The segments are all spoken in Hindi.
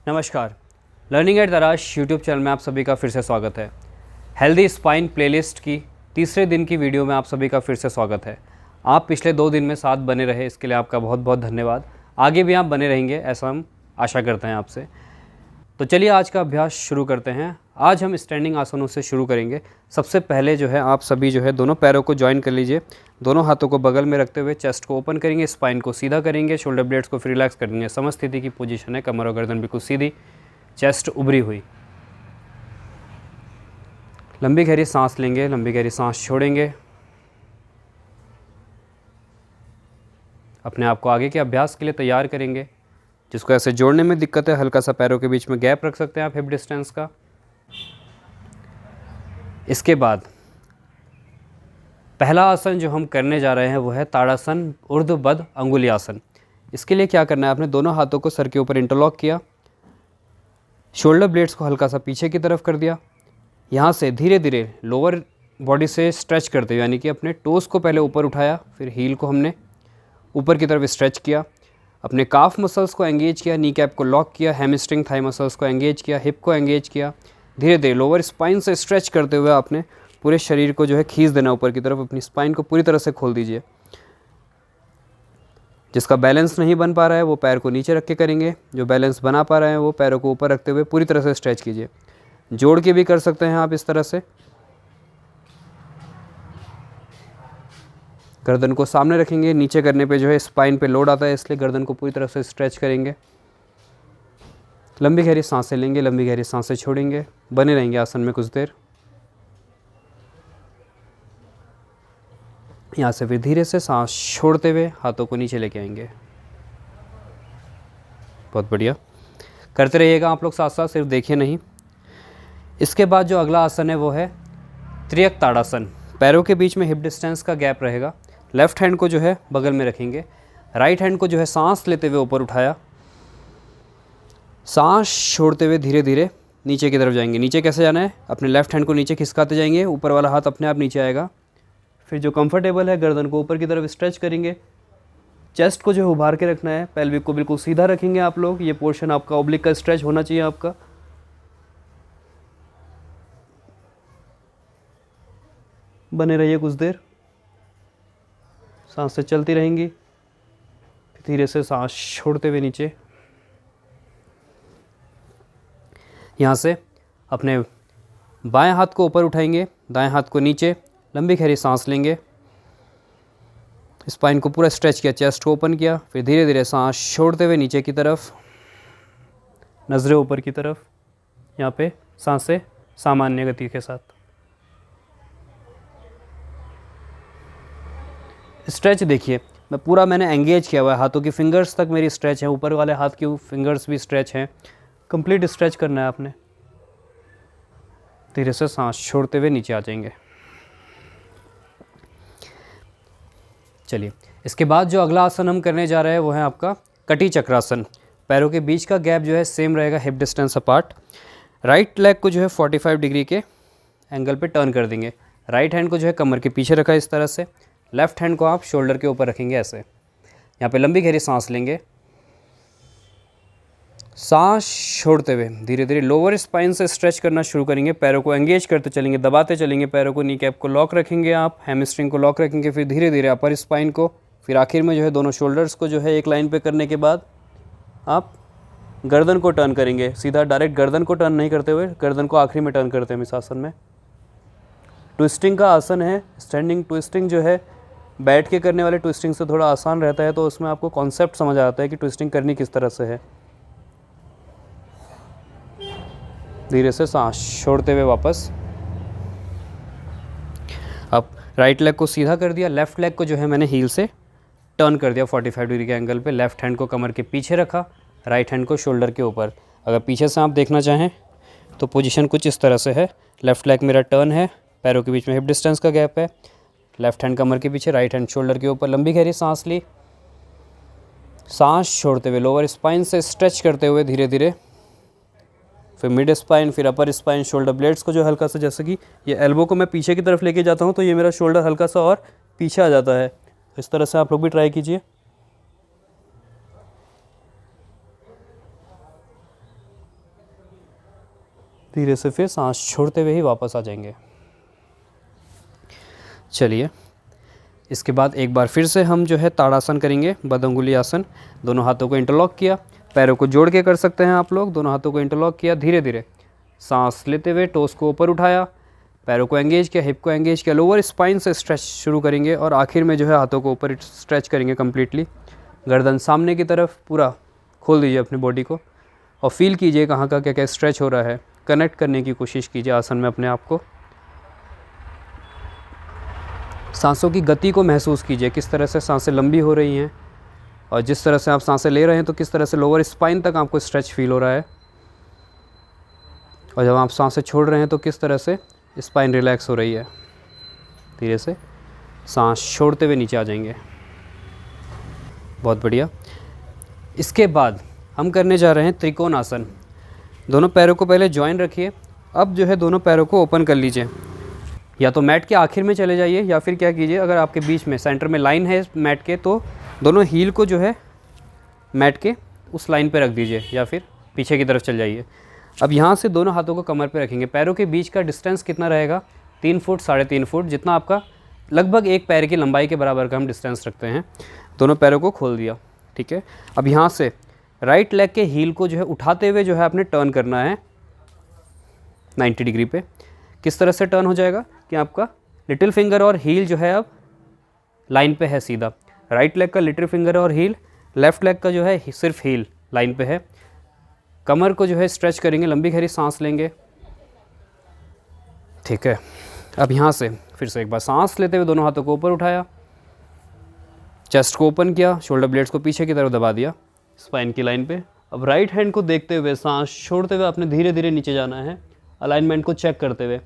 नमस्कार। लर्निंग एट दराश यूट्यूब चैनल में आप सभी का फिर से स्वागत है। हेल्दी स्पाइन प्लेलिस्ट की तीसरे दिन की वीडियो में आप सभी का फिर से स्वागत है। आप पिछले 2 दिन में साथ बने रहे, इसके लिए आपका बहुत बहुत धन्यवाद। आगे भी आप बने रहेंगे ऐसा हम आशा करते हैं आपसे। तो चलिए आज का अभ्यास शुरू करते हैं। आज हम स्टैंडिंग आसनों से शुरू करेंगे। सबसे पहले जो है आप सभी जो है दोनों पैरों को ज्वाइन कर लीजिए। दोनों हाथों को बगल में रखते हुए चेस्ट को ओपन करेंगे, स्पाइन को सीधा करेंगे, शोल्डर ब्लेड्स को फिर रिलैक्स करेंगे। समस्थिति की पोजीशन है, कमर और गर्दन बिल्कुल सीधी, चेस्ट उभरी हुई। लंबी गहरी सांस लेंगे, लंबी गहरी सांस छोड़ेंगे। अपने आप को आगे के अभ्यास के लिए तैयार करेंगे। जिसको ऐसे जोड़ने में दिक्कत है, हल्का सा पैरों के बीच में गैप रख सकते हैं आप हिप डिस्टेंस का। इसके बाद पहला आसन जो हम करने जा रहे हैं वो है ताड़ासन ऊर्ध्वबद्ध अंगुली आसन। इसके लिए क्या करना है, आपने दोनों हाथों को सर के ऊपर इंटरलॉक किया, शोल्डर ब्लेड्स को हल्का सा पीछे की तरफ कर दिया। यहाँ से धीरे धीरे लोअर बॉडी से स्ट्रेच करते हुए, यानी कि अपने टोस को पहले ऊपर उठाया, फिर हील को हमने ऊपर की तरफ स्ट्रेच किया, अपने काफ मसल्स को एंगेज किया, नी कैप को लॉक किया, हैमस्ट्रिंग थाई मसल्स को एंगेज किया, हिप को एंगेज किया। धीरे धीरे लोअर स्पाइन से स्ट्रेच करते हुए आपने पूरे शरीर को जो है खींच देना ऊपर की तरफ। अपनी स्पाइन को पूरी तरह से खोल दीजिए। जिसका बैलेंस नहीं बन पा रहा है वो पैर को नीचे रख के करेंगे, जो बैलेंस बना पा रहे हैं वो पैरों को ऊपर रखते हुए पूरी तरह से स्ट्रेच कीजिए। जोड़ के भी कर सकते हैं आप इस तरह से। गर्दन को सामने रखेंगे, नीचे करने पे जो है स्पाइन पे लोड आता है, इसलिए गर्दन को पूरी तरह से स्ट्रेच करेंगे। लंबी गहरी सांसें लेंगे, लंबी गहरी सांसें छोड़ेंगे। बने रहेंगे आसन में कुछ देर। यहाँ से फिर धीरे से सांस छोड़ते हुए हाथों को नीचे लेके आएंगे। बहुत बढ़िया, करते रहिएगा आप लोग साथ साथ, सिर्फ देखिए नहीं। इसके बाद जो अगला आसन है वो है त्रियक ताड़ासन। पैरों के बीच में हिप डिस्टेंस का गैप रहेगा। लेफ्ट हैंड को जो है बगल में रखेंगे, राइट हैंड को जो है सांस लेते हुए ऊपर उठाया, सांस छोड़ते हुए धीरे धीरे नीचे की तरफ जाएंगे। नीचे कैसे जाना है, अपने लेफ्ट हैंड को नीचे खिसकाते जाएंगे, ऊपर वाला हाथ अपने आप नीचे आएगा। फिर जो कंफर्टेबल है गर्दन को ऊपर की तरफ स्ट्रेच करेंगे, चेस्ट को जो है उभार के रखना है, पेल्विक को बिल्कुल सीधा रखेंगे आप लोग। ये पोर्शन आपका ओब्लिक का स्ट्रेच होना चाहिए आपका। बने रहिए कुछ देर, सांसें चलती रहेंगी। धीरे से सांस छोड़ते हुए नीचे। यहाँ से अपने बाएं हाथ को ऊपर उठाएंगे, दाएं हाथ को नीचे, लंबी गहरी सांस लेंगे। स्पाइन को पूरा स्ट्रेच किया, चेस्ट को ओपन किया, फिर धीरे धीरे सांस छोड़ते हुए नीचे की तरफ, नजरें ऊपर की तरफ। यहाँ पे सांसें सामान्य गति के साथ। स्ट्रेच देखिए, मैंने एंगेज किया हुआ है, हाथों की फिंगर्स तक मेरी स्ट्रेच है, ऊपर वाले हाथ की फिंगर्स भी स्ट्रेच हैं। कंप्लीट स्ट्रेच करना है आपने। धीरे से सांस छोड़ते हुए नीचे आ जाएंगे। चलिए, इसके बाद जो अगला आसन हम करने जा रहे हैं वो है आपका कटी चक्रासन। पैरों के बीच का गैप जो है सेम रहेगा, hip distance apart. Right leg को जो है 45 डिग्री के एंगल पे टर्न कर देंगे। राइट हैंड को जो है कमर के पीछे रखा है इस तरह से, लेफ्ट हैंड को आप शोल्डर के ऊपर रखेंगे ऐसे। यहाँ पे लंबी गहरी सांस लेंगे, सांस छोड़ते हुए धीरे धीरे लोअर स्पाइन से स्ट्रेच करना शुरू करेंगे। पैरों को एंगेज करते चलेंगे, दबाते चलेंगे पैरों को। नी कैप को लॉक रखेंगे आप, हैमस्ट्रिंग को लॉक रखेंगे, फिर धीरे धीरे अपर स्पाइन को, फिर आखिर में जो है दोनों शोल्डर्स को जो है एक लाइन पे करने के बाद आप गर्दन को टर्न करेंगे। सीधा डायरेक्ट गर्दन को टर्न नहीं करते हुए, गर्दन को आखिरी में टर्न करते हैं इस आसन में। ट्विस्टिंग का आसन है। स्टैंडिंग ट्विस्टिंग जो है बैठ के करने वाले ट्विस्टिंग से थोड़ा आसान रहता है, तो उसमें आपको कॉन्सेप्ट समझ आता है कि ट्विस्टिंग करनी किस तरह से है। धीरे से सांस छोड़ते हुए वापस। अब राइट लेग को सीधा कर दिया, लेफ्ट लेग को जो है मैंने हील से टर्न कर दिया 45 डिग्री के एंगल पे। लेफ्ट हैंड को कमर के पीछे रखा, राइट हैंड को शोल्डर के ऊपर। अगर पीछे से आप देखना चाहें तो पोजीशन कुछ इस तरह से है। लेफ्ट लेग मेरा टर्न है, पैरों के बीच में हिप डिस्टेंस का गैप है, लेफ्ट हैंड कमर के पीछे, राइट हैंड शोल्डर के ऊपर। लंबी गहरी सांस ली, सांस छोड़ते हुए लोअर स्पाइन से स्ट्रेच करते हुए धीरे धीरे, फिर मिड स्पाइन, फिर अपर स्पाइन, शोल्डर ब्लेड्स को जो हल्का सा, जैसे कि ये एल्बो को मैं पीछे की तरफ लेके जाता हूँ तो ये मेरा शोल्डर हल्का सा और पीछे आ जाता है। इस तरह से आप लोग भी ट्राई कीजिए। धीरे से फिर सांस छोड़ते हुए ही वापस आ जाएंगे। चलिए, इसके बाद एक बार फिर से हम जो है ताड़ासन करेंगे, बदअंगुली आसन। दोनों हाथों को इंटरलॉक किया, पैरों को जोड़ के कर सकते हैं आप लोग। दोनों हाथों को इंटरलॉक किया, धीरे धीरे सांस लेते हुए टोस को ऊपर उठाया, पैरों को एंगेज किया, हिप को एंगेज किया, लोअर स्पाइन से स्ट्रेच शुरू करेंगे और आखिर में जो है हाथों को ऊपर स्ट्रेच करेंगे कंप्लीटली। गर्दन सामने की तरफ, पूरा खोल दीजिए अपनी बॉडी को और फील कीजिए कहाँ का क्या क्या स्ट्रेच हो रहा है। कनेक्ट करने की कोशिश कीजिए आसन में अपने आप को। सांसों की गति को महसूस कीजिए, किस तरह से सांसें लंबी हो रही हैं और जिस तरह से आप सांसें ले रहे हैं तो किस तरह से लोअर स्पाइन तक आपको स्ट्रेच फील हो रहा है, और जब आप सांसें छोड़ रहे हैं तो किस तरह से स्पाइन रिलैक्स हो रही है। धीरे से सांस छोड़ते हुए नीचे आ जाएंगे। बहुत बढ़िया। इसके बाद हम करने जा रहे हैं त्रिकोण आसन। दोनों पैरों को पहले जॉइन रखिए। अब जो है दोनों पैरों को ओपन कर लीजिए, या तो मैट के आखिर में चले जाइए या फिर क्या कीजिए, अगर आपके बीच में सेंटर में लाइन है मैट के तो दोनों हील को जो है मैट के उस लाइन पे रख दीजिए या फिर पीछे की तरफ चल जाइए। अब यहाँ से दोनों हाथों को कमर पे रखेंगे। पैरों के बीच का डिस्टेंस कितना रहेगा? 3 फुट 3.5 फुट, जितना आपका लगभग एक पैर की लंबाई के बराबर का हम डिस्टेंस रखते हैं। दोनों पैरों को खोल दिया, ठीक है। अब यहाँ से राइट लेग के हील को जो है उठाते हुए जो है आपने टर्न करना है 90 डिग्री पे। किस तरह से टर्न हो जाएगा कि आपका लिटिल फिंगर और हील जो है अब लाइन पे है सीधा। राइट लेग का लिटिल फिंगर और हील, लेफ्ट लेग का जो है सिर्फ हील लाइन पे है। कमर को जो है स्ट्रेच करेंगे, लंबी गहरी सांस लेंगे, ठीक है। अब यहाँ से फिर से एक बार सांस लेते हुए दोनों हाथों को ऊपर उठाया, चेस्ट को ओपन किया, शोल्डर ब्लेड्स को पीछे की तरफ दबा दिया स्पाइन की लाइन पे। अब राइट हैंड को देखते हुए सांस छोड़ते हुए आपने धीरे धीरे नीचे जाना है, अलाइनमेंट को चेक करते हुए।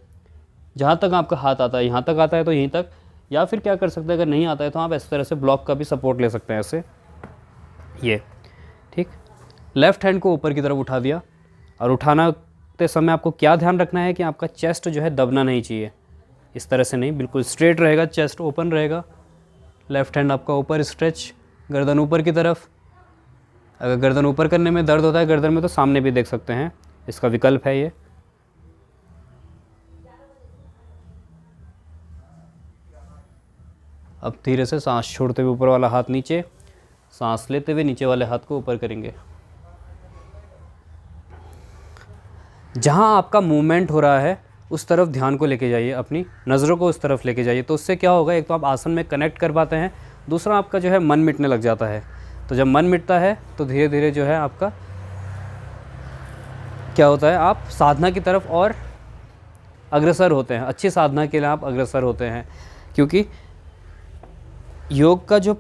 जहाँ तक आपका हाथ आता है, यहाँ तक आता है तो यहीं तक, या फिर क्या कर सकते हैं अगर नहीं आता है तो आप इस तरह से ब्लॉक का भी सपोर्ट ले सकते हैं ऐसे, ये ठीक। लेफ़्ट हैंड को ऊपर की तरफ उठा दिया, और उठाते समय आपको क्या ध्यान रखना है कि आपका चेस्ट जो है दबना नहीं चाहिए। इस तरह से नहीं, बिल्कुल स्ट्रेट रहेगा, चेस्ट ओपन रहेगा। लेफ़्ट हैंड आपका ऊपर स्ट्रेच, गर्दन ऊपर की तरफ। अगर गर्दन ऊपर करने में दर्द होता है गर्दन में तो सामने भी देख सकते हैं, इसका विकल्प है ये। अब धीरे से सांस छोड़ते हुए ऊपर वाला हाथ नीचे, सांस लेते हुए नीचे वाले हाथ को ऊपर करेंगे। जहाँ आपका मूवमेंट हो रहा है उस तरफ ध्यान को लेके जाइए, अपनी नज़रों को उस तरफ लेके जाइए। तो उससे क्या होगा, एक तो आप आसन में कनेक्ट कर पाते हैं, दूसरा आपका जो है मन मिटने लग जाता है। तो जब मन मिटता है तो धीरे धीरे जो है आपका क्या होता है, आप साधना की तरफ और अग्रसर होते हैं। अच्छी साधना के लिए आप अग्रसर होते हैं, क्योंकि योग का जो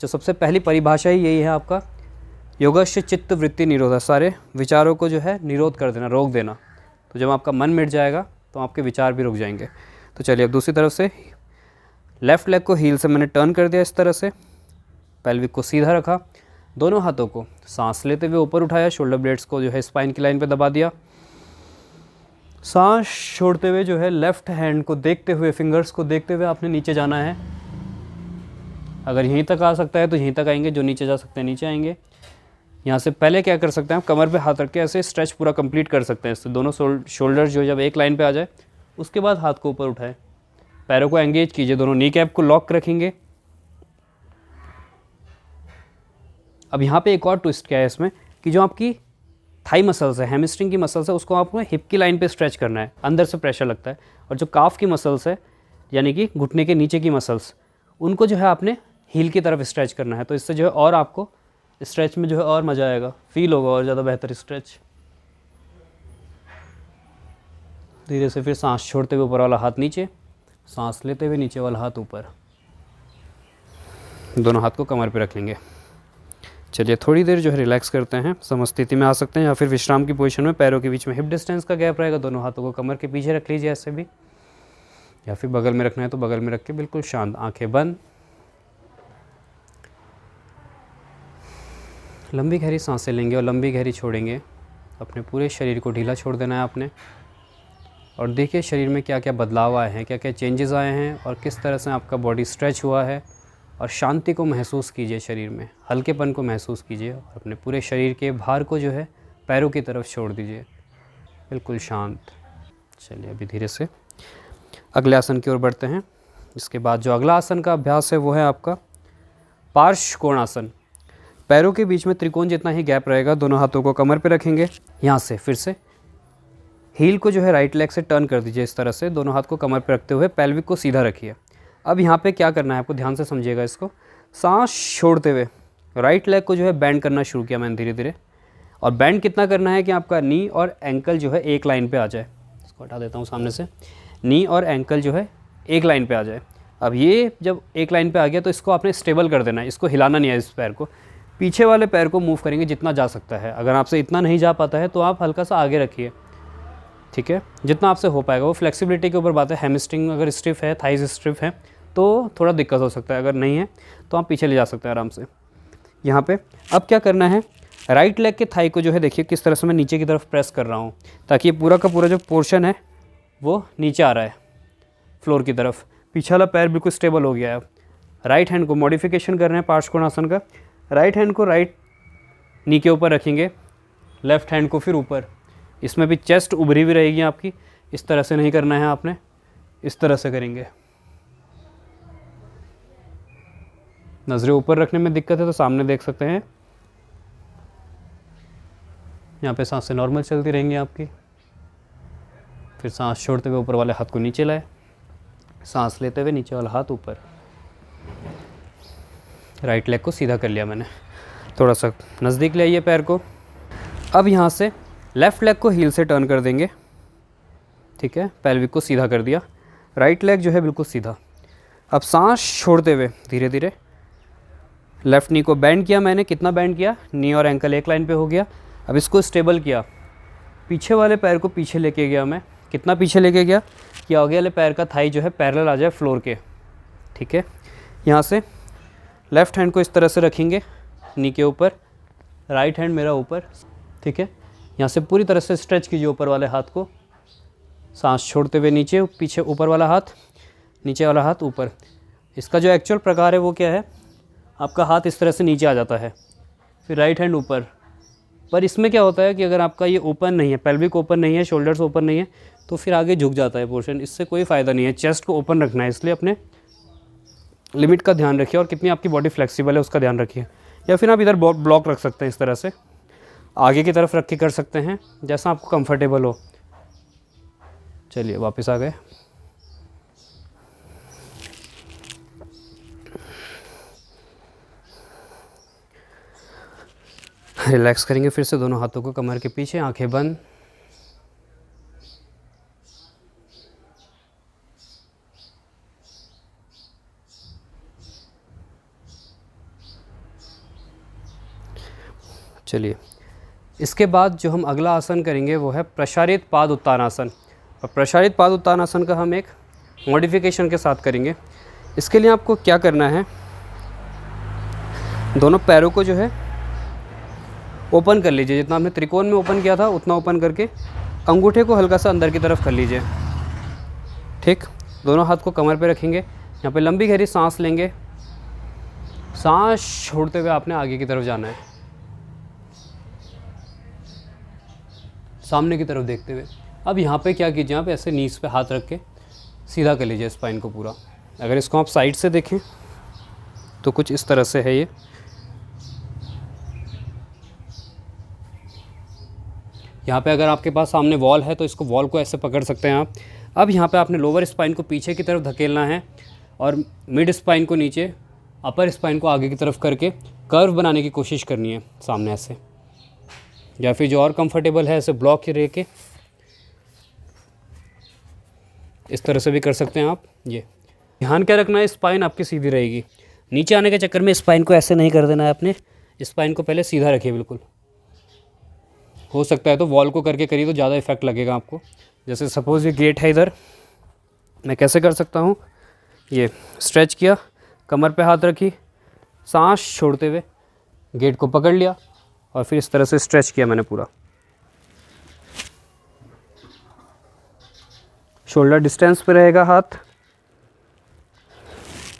सबसे पहली परिभाषा ही यही है आपका, योगस्य चित्त वृत्ति निरोधा। सारे विचारों को जो है निरोध कर देना, रोक देना। तो जब आपका मन मिट जाएगा तो आपके विचार भी रुक जाएंगे। तो चलिए अब दूसरी तरफ से लेफ़्ट लेग को हील से मैंने टर्न कर दिया इस तरह से, पेल्विक को सीधा रखा, दोनों हाथों को सांस लेते हुए ऊपर उठाया, शोल्डर ब्लेड्स को जो है स्पाइन की लाइन पे दबा दिया। सांस छोड़ते हुए जो है लेफ़्ट हैंड को देखते हुए, फिंगर्स को देखते हुए आपने नीचे जाना है। अगर यहीं तक आ सकता है तो यहीं तक आएंगे, जो नीचे जा सकते हैं नीचे आएंगे। यहाँ से पहले क्या कर सकते हैं, आप कमर पे हाथ रख के ऐसे स्ट्रेच पूरा कंप्लीट कर सकते हैं। इससे दोनों शोल्डर जो जब एक लाइन पे आ जाए उसके बाद हाथ को ऊपर उठाएं, पैरों को एंगेज कीजिए, दोनों नी कैप को लॉक रखेंगे। अब यहाँ पे एक और ट्विस्ट क्या है इसमें कि जो आपकी थाई मसल्स है, हैमस्ट्रिंग की मसल्स है, उसको आपको हिप की लाइन पे स्ट्रेच करना है, अंदर से प्रेशर लगता है। और जो काफ की मसल्स है, यानी कि घुटने के नीचे की मसल्स, उनको जो है आपने हील की तरफ स्ट्रेच करना है। तो इससे जो है और आपको स्ट्रेच में जो है और मज़ा आएगा, फील होगा और ज़्यादा बेहतर स्ट्रेच। धीरे से फिर सांस छोड़ते हुए ऊपर वाला हाथ नीचे, सांस लेते हुए नीचे वाला हाथ ऊपर। दोनों हाथ को कमर पे रख लेंगे। चलिए थोड़ी देर जो है रिलैक्स करते हैं, समस्थिति में आ सकते हैं या फिर विश्राम की पोजीशन में। पैरों के बीच में हिप डिस्टेंस का गैप रहेगा, दोनों हाथों को कमर के पीछे रख लीजिए ऐसे भी, या फिर बगल में रखना है तो बगल में रख के बिल्कुल शांत, आंखें बंद। लंबी गहरी सांसें लेंगे और लंबी गहरी छोड़ेंगे। अपने पूरे शरीर को ढीला छोड़ देना है आपने, और देखिए शरीर में क्या क्या बदलाव आए हैं, क्या क्या चेंजेस आए हैं, और किस तरह से आपका बॉडी स्ट्रेच हुआ है। और शांति को महसूस कीजिए, शरीर में हल्केपन को महसूस कीजिए, और अपने पूरे शरीर के भार को जो है पैरों की तरफ छोड़ दीजिए। बिल्कुल शांत। चलिए अभी धीरे से अगले आसन की ओर बढ़ते हैं। इसके बाद जो अगला आसन का अभ्यास है वो है आपका पार्श्व कोणासन। पैरों के बीच में त्रिकोण जितना ही गैप रहेगा, दोनों हाथों को कमर पे रखेंगे। यहाँ से फिर से हील को जो है राइट लेग से टर्न कर दीजिए इस तरह से, दोनों हाथ को कमर पे रखते हुए पेल्विक को सीधा रखिए। अब यहाँ पे क्या करना है आपको, ध्यान से समझिएगा इसको। सांस छोड़ते हुए राइट लेग को जो है बैंड करना शुरू किया मैंने धीरे धीरे, और बैंड कितना करना है कि आपका नी और एंकल जो है एक लाइन पे आ जाए। इसको हटा देता हूँ सामने से। नी और एंकल जो है एक लाइन पे आ जाए। अब ये जब एक लाइन पे आ गया तो इसको आपने स्टेबल कर देना है, इसको हिलाना नहीं है। इस पैर को, पीछे वाले पैर को मूव करेंगे जितना जा सकता है। अगर आपसे इतना नहीं जा पाता है तो आप हल्का सा आगे रखिए, ठीक है, जितना आपसे हो पाएगा। वो फ्लेक्सिबिलिटी के ऊपर बात है। हैमस्ट्रिंग अगर स्टिफ है, थाइज स्टिफ है तो थोड़ा दिक्कत हो सकता है, अगर नहीं है तो आप पीछे ले जा सकते हैं आराम से। यहाँ पे अब क्या करना है, राइट लेग के थाई को जो है देखिए किस तरह से मैं नीचे की तरफ प्रेस कर रहा हूँ, ताकि ये पूरा का पूरा जो पोर्शन है वो नीचे आ रहा है फ्लोर की तरफ। पीछे वाला पैर बिल्कुल स्टेबल हो गया है। अब राइट हैंड को मॉडिफिकेशन कर रहे हैं पार्श्व कोणासन का। राइट हैंड को राइट नी के ऊपर रखेंगे, लेफ्ट हैंड को फिर ऊपर। इसमें भी चेस्ट उभरी हुई रहेगी आपकी। इस तरह से नहीं करना है आपने, इस तरह से करेंगे। नज़रें ऊपर रखने में दिक्कत है तो सामने देख सकते हैं। यहाँ पे सांसें नॉर्मल चलती रहेंगी आपकी। फिर सांस छोड़ते हुए ऊपर वाले हाथ को नीचे लाए, सांस लेते हुए नीचे वाला हाथ ऊपर। राइट लेग को सीधा कर लिया मैंने, थोड़ा सा नज़दीक ले आइए पैर को। अब यहाँ से लेफ़्ट लेग को हील से टर्न कर देंगे, ठीक है, पेल्विक को सीधा कर दिया। राइट लेग जो है बिल्कुल सीधा। अब सांस छोड़ते हुए धीरे धीरे लेफ़्ट नी को बैंड किया मैंने। कितना बैंड किया, नी और एंकल एक लाइन पे हो गया। अब इसको स्टेबल किया, पीछे वाले पैर को पीछे लेके गया मैं। कितना पीछे लेके गया कि आगे वाले पैर का थाई जो है पैरेलल आ जाए फ्लोर के, ठीक है। यहाँ से लेफ़्ट हैंड को इस तरह से रखेंगे नी के ऊपर, राइट हैंड मेरा ऊपर, ठीक है। यहाँ से पूरी तरह से स्ट्रेच कीजिए ऊपर वाले हाथ को। सांस छोड़ते हुए नीचे, पीछे ऊपर वाला हाथ, नीचे वाला हाथ ऊपर। इसका जो एक्चुअल प्रकार है वो क्या है, आपका हाथ इस तरह से नीचे आ जाता है, फिर राइट हैंड ऊपर। पर इसमें क्या होता है कि अगर आपका ये ओपन नहीं है, पेल्विक ओपन नहीं है, शोल्डर्स ओपन नहीं है, तो फिर आगे झुक जाता है पोर्शन। इससे कोई फ़ायदा नहीं है। चेस्ट को ओपन रखना है, इसलिए अपने लिमिट का ध्यान रखिए और कितनी आपकी बॉडी फ्लेक्सिबल है उसका ध्यान रखिए। या फिर आप इधर ब्लॉक रख सकते हैं, इस तरह से आगे की तरफ रख के कर सकते हैं, जैसा आपको कंफर्टेबल हो। चलिए वापस आ गए। रिलैक्स करेंगे फिर से दोनों हाथों को कमर के पीछे, आंखें बंद। चलिए इसके बाद जो हम अगला आसन करेंगे वो है प्रसारित पाद उत्तानासन। और प्रसारित पाद उत्तानासन का हम एक मॉडिफिकेशन के साथ करेंगे। इसके लिए आपको क्या करना है, दोनों पैरों को जो है ओपन कर लीजिए। जितना आपने त्रिकोण में ओपन किया था उतना ओपन करके अंगूठे को हल्का सा अंदर की तरफ कर लीजिए, ठीक। दोनों हाथ को कमर पे रखेंगे। यहाँ पे लंबी गहरी सांस लेंगे। सांस छोड़ते हुए आपने आगे की तरफ जाना है, सामने की तरफ देखते हुए। अब यहाँ पे क्या कीजिए, यहाँ पे ऐसे नीज पे हाथ रख के सीधा कर लीजिए स्पाइन को पूरा। अगर इसको आप साइड से देखें तो कुछ इस तरह से है ये। यहाँ पे अगर आपके पास सामने वॉल है तो इसको वॉल को ऐसे पकड़ सकते हैं आप। अब यहाँ पे आपने लोअर स्पाइन को पीछे की तरफ धकेलना है और मिड स्पाइन को नीचे, अपर स्पाइन को आगे की तरफ करके कर्व बनाने की कोशिश करनी है सामने ऐसे। या फिर जो और कंफर्टेबल है ऐसे ब्लॉक ही रह के इस तरह से भी कर सकते हैं आप। ये ध्यान क्या रखना है, स्पाइन आपकी सीधी रहेगी। नीचे आने के चक्कर में स्पाइन को ऐसे नहीं कर देना है अपने। स्पाइन को पहले सीधा रखिए बिल्कुल। हो सकता है तो वॉल को करके करिए तो ज़्यादा इफेक्ट लगेगा आपको। जैसे सपोज़ ये गेट है इधर, मैं कैसे कर सकता हूँ, ये स्ट्रेच किया, कमर पे हाथ रखी, सांस छोड़ते हुए गेट को पकड़ लिया और फिर इस तरह से स्ट्रेच किया मैंने पूरा। शोल्डर डिस्टेंस पे रहेगा हाथ,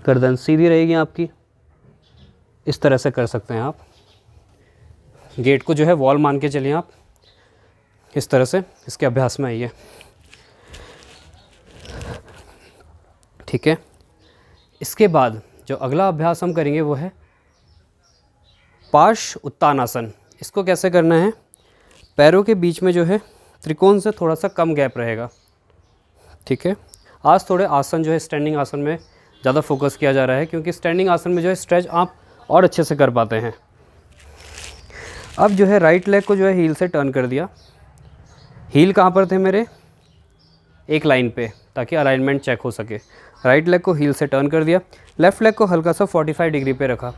गर्दन सीधी रहेगी आपकी। इस तरह से कर सकते हैं आप। गेट को जो है वॉल मान के चलिए आप। इस तरह से इसके अभ्यास में आइए। ठीक है, इसके बाद जो अगला अभ्यास हम करेंगे वो है पार्श्व उत्तानासन। इसको कैसे करना है, पैरों के बीच में जो है त्रिकोण से थोड़ा सा कम गैप रहेगा। ठीक है, आज थोड़े आसन जो है स्टैंडिंग आसन में ज़्यादा फोकस किया जा रहा है, क्योंकि स्टैंडिंग आसन में जो है स्ट्रेच आप और अच्छे से कर पाते हैं। अब जो है राइट लेग को जो है हील से टर्न कर दिया। हील कहाँ पर थे मेरे, एक लाइन पे, ताकि अलाइनमेंट चेक हो सके। राइट लेग को हील से टर्न कर दिया। लेफ़्ट लेग को हल्का सा 45 डिग्री पे रखा।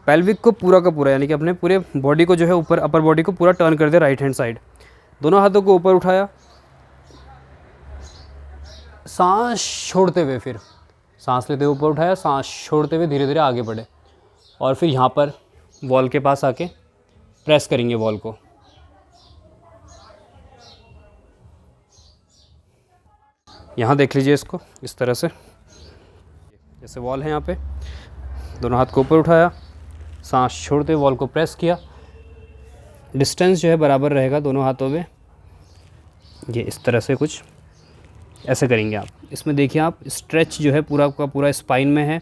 पेल्विक को पूरा का पूरा, यानी कि अपने पूरे बॉडी को जो है ऊपर, अपर बॉडी को पूरा टर्न कर दिया राइट हैंड साइड। दोनों हाथों को ऊपर उठाया, सांस छोड़ते हुए, फिर सांस लेते हुए ऊपर उठाया, सांस छोड़ते हुए धीरे धीरे आगे बढ़े, और फिर यहाँ पर वॉल के पास आके प्रेस करेंगे वॉल को। यहाँ देख लीजिए इसको इस तरह से, जैसे वॉल है यहाँ पे, दोनों हाथ को ऊपर उठाया, सांस छोड़ते वॉल को प्रेस किया। डिस्टेंस जो है बराबर रहेगा दोनों हाथों में, ये इस तरह से कुछ ऐसे करेंगे आप। इसमें देखिए आप स्ट्रेच जो है पूरा का पूरा स्पाइन में है।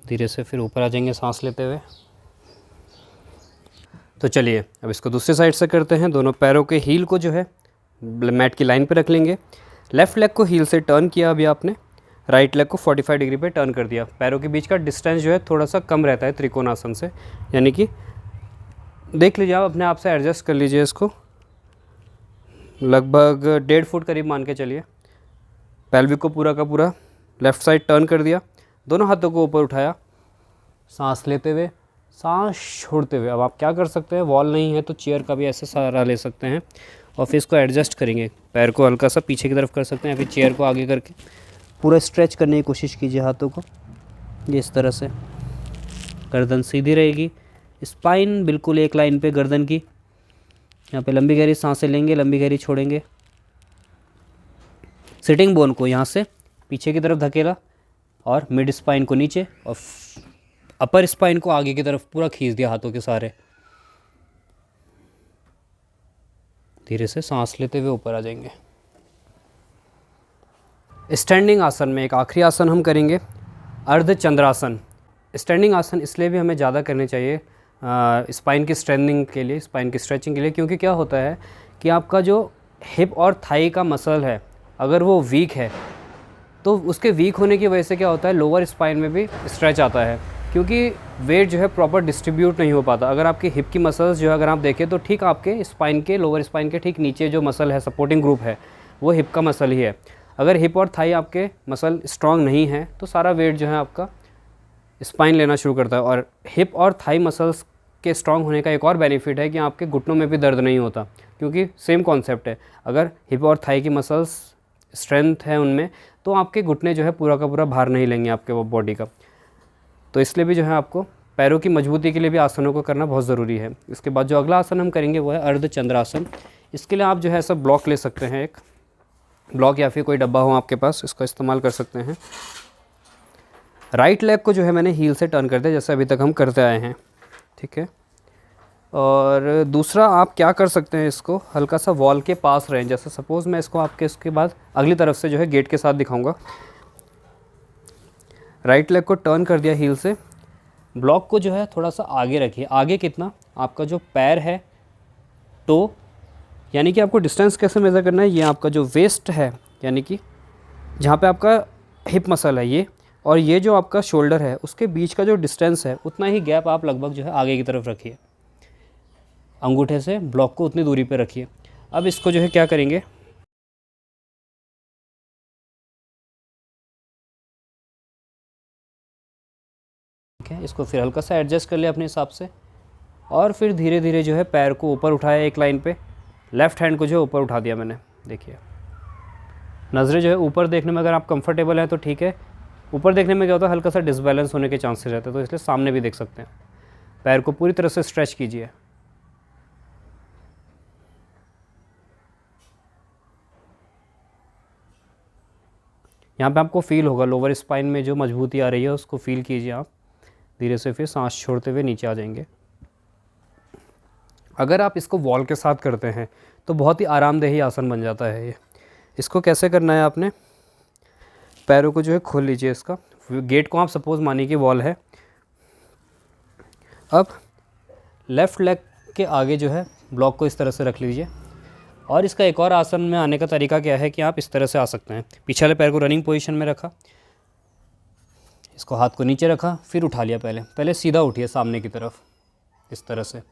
धीरे से फिर ऊपर आ जाएंगे सांस लेते हुए। तो चलिए अब इसको दूसरी साइड से करते हैं। दोनों पैरों के हील को जो है मैट की लाइन पे रख लेंगे। लेफ़्ट लेग को हील से टर्न किया अभी आपने, राइट लेग को 45 डिग्री पे टर्न कर दिया। पैरों के बीच का डिस्टेंस जो है थोड़ा सा कम रहता है त्रिकोणासन से, यानी कि देख लीजिए आप अपने आप से एडजस्ट कर लीजिए इसको, लगभग 1.5 फुट करीब मान के चलिए। पेल्विक को पूरा का पूरा लेफ़्ट साइड टर्न कर दिया, दोनों हाथों को ऊपर उठाया, सांस लेते हुए, सांस छोड़ते हुए। अब आप क्या कर सकते हैं, वॉल नहीं है तो चेयर का भी ऐसे सहारा ले सकते हैं और फिर इसको एडजस्ट करेंगे। पैर को हल्का सा पीछे की तरफ कर सकते हैं, फिर चेयर को आगे करके पूरा स्ट्रेच करने की कोशिश कीजिए हाथों को, ये इस तरह से। गर्दन सीधी रहेगी, स्पाइन बिल्कुल एक लाइन पे गर्दन की। यहाँ पे लंबी गहरी सांसें लेंगे, लंबी गहरी छोड़ेंगे। सिटिंग बोन को यहाँ से पीछे की तरफ धकेला और मिड स्पाइन को नीचे और अपर स्पाइन को आगे की तरफ पूरा खींच दिया हाथों के सहारे। धीरे से सांस लेते हुए ऊपर आ जाएंगे। स्टैंडिंग आसन में एक आखिरी आसन हम करेंगे, अर्धचंद्रासन। स्टैंडिंग आसन इसलिए भी हमें ज़्यादा करने चाहिए स्पाइन की स्ट्रेंथनिंग के लिए, स्पाइन की स्ट्रेचिंग के लिए, क्योंकि क्या होता है कि आपका जो हिप और थाई का मसल है अगर वो वीक है तो उसके वीक होने की वजह से क्या होता है, लोअर स्पाइन में भी स्ट्रेच आता है, क्योंकि वेट जो है प्रॉपर डिस्ट्रीब्यूट नहीं हो पाता। अगर आपकी हिप की मसल्स जो है अगर आप देखें तो ठीक आपके स्पाइन के, लोअर स्पाइन के ठीक नीचे जो मसल है, सपोर्टिंग ग्रुप है, वो हिप का मसल ही है। अगर हिप और थाई आपके मसल स्ट्रांग नहीं है तो सारा वेट जो है आपका स्पाइन लेना शुरू करता है। और हिप और थाई मसल्स के स्ट्रांग होने का एक और बेनिफिट है कि आपके घुटनों में भी दर्द नहीं होता, क्योंकि सेम कॉन्सेप्ट है। अगर हिप और थाई की मसल्स स्ट्रेंथ है उनमें तो आपके घुटने जो है पूरा का पूरा भार नहीं लेंगे आपके वो बॉडी का। तो इसलिए भी जो है आपको पैरों की मजबूती के लिए भी आसनों को करना बहुत ज़रूरी है। इसके बाद जो अगला आसन हम करेंगे वो है अर्धचंद्रासन। इसके लिए आप जो है ऐसा ब्लॉक ले सकते हैं, एक ब्लॉक या फिर कोई डब्बा हो आपके पास, इसका इस्तेमाल कर सकते हैं। राइट लेग को जो है मैंने हील से टर्न कर दिया, जैसे अभी तक हम करते आए हैं। ठीक है, और दूसरा आप क्या कर सकते हैं, इसको हल्का सा वॉल के पास रहें। जैसे सपोज़ मैं इसको आपके इसके बाद अगली तरफ से जो है गेट के साथ दिखाऊंगा। राइट लेग को टर्न कर दिया हील से, ब्लॉक को जो है थोड़ा सा आगे रखिए। आगे कितना, आपका जो पैर है टो, यानी कि आपको डिस्टेंस कैसे मेज़र करना है, ये आपका जो वेस्ट है, यानी कि जहाँ पे आपका हिप मसल है ये, और ये जो आपका शोल्डर है उसके बीच का जो डिस्टेंस है उतना ही गैप आप लगभग जो है आगे की तरफ रखिए। अंगूठे से ब्लॉक को उतनी दूरी पे रखिए। अब इसको जो है क्या करेंगे, ठीक है, इसको फिर हल्का सा एडजस्ट कर लिया अपने हिसाब से, और फिर धीरे धीरे जो है पैर को ऊपर उठाया एक लाइन पे। लेफ़्ट हैंड को जो है ऊपर उठा दिया मैंने। देखिए नज़रें जो है ऊपर देखने में अगर आप कंफर्टेबल हैं तो ठीक है, ऊपर देखने में क्या होता है, हल्का सा डिसबैलेंस होने के चांसेस रहते हैं, तो इसलिए सामने भी देख सकते हैं। पैर को पूरी तरह से स्ट्रेच कीजिए। यहाँ पे आपको फील होगा लोअर स्पाइन में जो मजबूती आ रही है उसको फील कीजिए आप। धीरे से फिर सांस छोड़ते हुए नीचे आ जाएंगे। अगर आप इसको वॉल के साथ करते हैं तो बहुत ही आरामदेही आसन बन जाता है ये। इसको कैसे करना है, आपने पैरों को जो है खोल लीजिए। इसका गेट को आप सपोज़ मानिए कि वॉल है। अब लेफ़्ट लेग के आगे जो है ब्लॉक को इस तरह से रख लीजिए। और इसका एक और आसन में आने का तरीका क्या है कि आप इस तरह से आ सकते हैं। पीछे वाले पैर को रनिंग पोजीशन में रखा, इसको हाथ को नीचे रखा, फिर उठा लिया। पहले सीधा उठिए सामने की तरफ इस तरह से,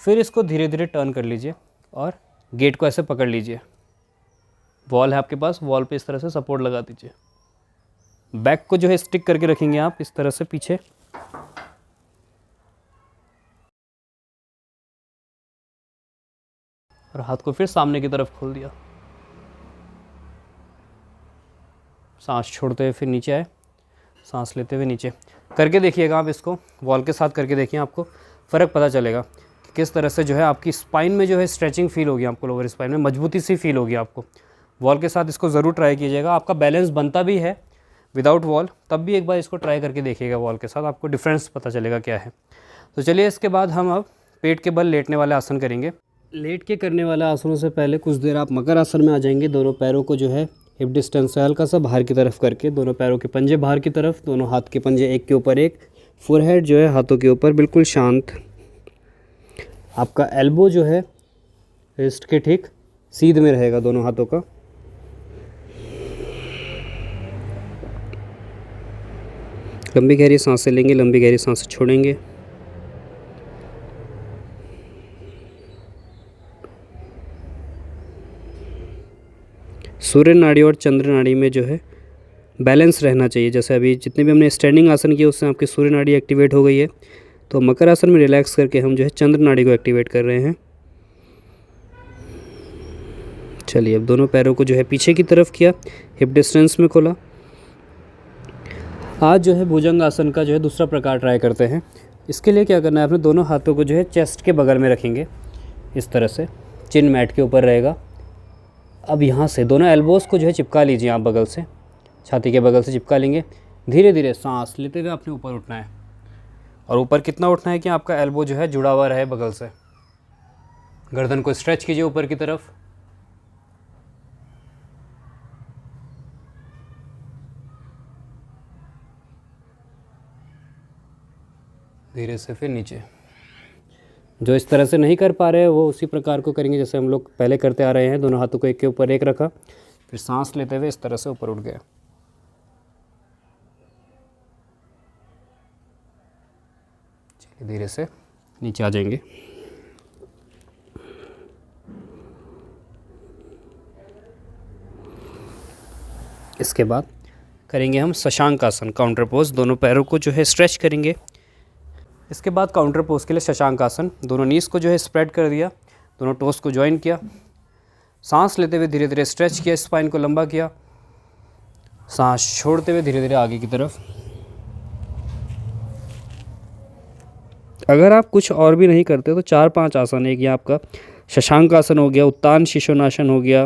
फिर इसको धीरे धीरे टर्न कर लीजिए और गेट को ऐसे पकड़ लीजिए। वॉल है आपके पास, वॉल पे इस तरह से सपोर्ट लगा दीजिए। बैक को जो है स्टिक करके रखेंगे आप इस तरह से पीछे, और हाथ को फिर सामने की तरफ खोल दिया। सांस छोड़ते हुए फिर नीचे आए, सांस लेते हुए नीचे करके देखिएगा आप। इसको वॉल के साथ करके देखिए, आपको फ़र्क पता चलेगा कि किस तरह से जो है आपकी स्पाइन में जो है स्ट्रेचिंग फील होगी, आपको लोअर स्पाइन में मजबूती सी फील होगी आपको। वॉल के साथ इसको ज़रूर ट्राई कीजिएगा। आपका बैलेंस बनता भी है विदाउट वॉल, तब भी एक बार इसको ट्राई करके देखिएगा वॉल के साथ, आपको डिफरेंस पता चलेगा क्या है। तो चलिए इसके बाद हम अब पेट के बल लेटने वाले आसन करेंगे। लेट के करने वाले आसनों से पहले कुछ देर आप मकर आसन में आ जाएंगे। दोनों पैरों को जो है हिप डिस्टेंस से हल्का सा बाहर की तरफ करके, दोनों पैरों के पंजे बाहर की तरफ, दोनों हाथ के पंजे एक के ऊपर एक, फोरहेड जो है हाथों के ऊपर बिल्कुल शांत। आपका एल्बो जो है रिस्ट के ठीक सीध में रहेगा दोनों हाथों का। लंबी गहरी सांसें लेंगे, लंबी गहरी सांसें छोड़ेंगे। सूर्य नाड़ी और चंद्र नाड़ी में जो है बैलेंस रहना चाहिए। जैसे अभी जितने भी हमने स्टैंडिंग आसन किए उससे आपकी सूर्य नाड़ी एक्टिवेट हो गई है, तो मकर आसन में रिलैक्स करके हम जो है चंद्र नाड़ी को एक्टिवेट कर रहे हैं। चलिए अब दोनों पैरों को जो है पीछे की तरफ किया, हिप डिस्टेंस में खोला। आज जो है भुजंग आसन का जो है दूसरा प्रकार ट्राई करते हैं। इसके लिए क्या करना है, अपने दोनों हाथों को जो है चेस्ट के बगल में रखेंगे इस तरह से, चिन मैट के ऊपर रहेगा। अब यहाँ से दोनों एल्बोज़ को जो है चिपका लीजिए आप बगल से, छाती के बगल से चिपका लेंगे। धीरे धीरे सांस लेते हुए अपने ऊपर उठना है, और ऊपर कितना उठना है कि आपका एल्बो जो है जुड़ा हुआ रहे बगल से। गर्दन को स्ट्रेच कीजिए ऊपर की तरफ। धीरे से फिर नीचे। जो इस तरह से नहीं कर पा रहे हैं वो उसी प्रकार को करेंगे जैसे हम लोग पहले करते आ रहे हैं। दोनों हाथों को एक के ऊपर एक रखा, फिर सांस लेते हुए इस तरह से ऊपर उठ गए। चलिए धीरे से नीचे आ जाएंगे। इसके बाद करेंगे हम शशांक आसन, काउंटर पोज। दोनों पैरों को जो है स्ट्रेच करेंगे। इसके बाद काउंटर पोज के लिए शशांक आसन, दोनों नीज को जो है स्प्रेड कर दिया, दोनों टोस को ज्वाइन किया, सांस लेते हुए धीरे धीरे स्ट्रेच किया, स्पाइन को लंबा किया, सांस छोड़ते हुए धीरे धीरे आगे की तरफ। अगर आप कुछ और भी नहीं करते तो 4-5 आसन है कि आपका शशांक आसन हो गया, उत्तान शिशोनासन हो गया,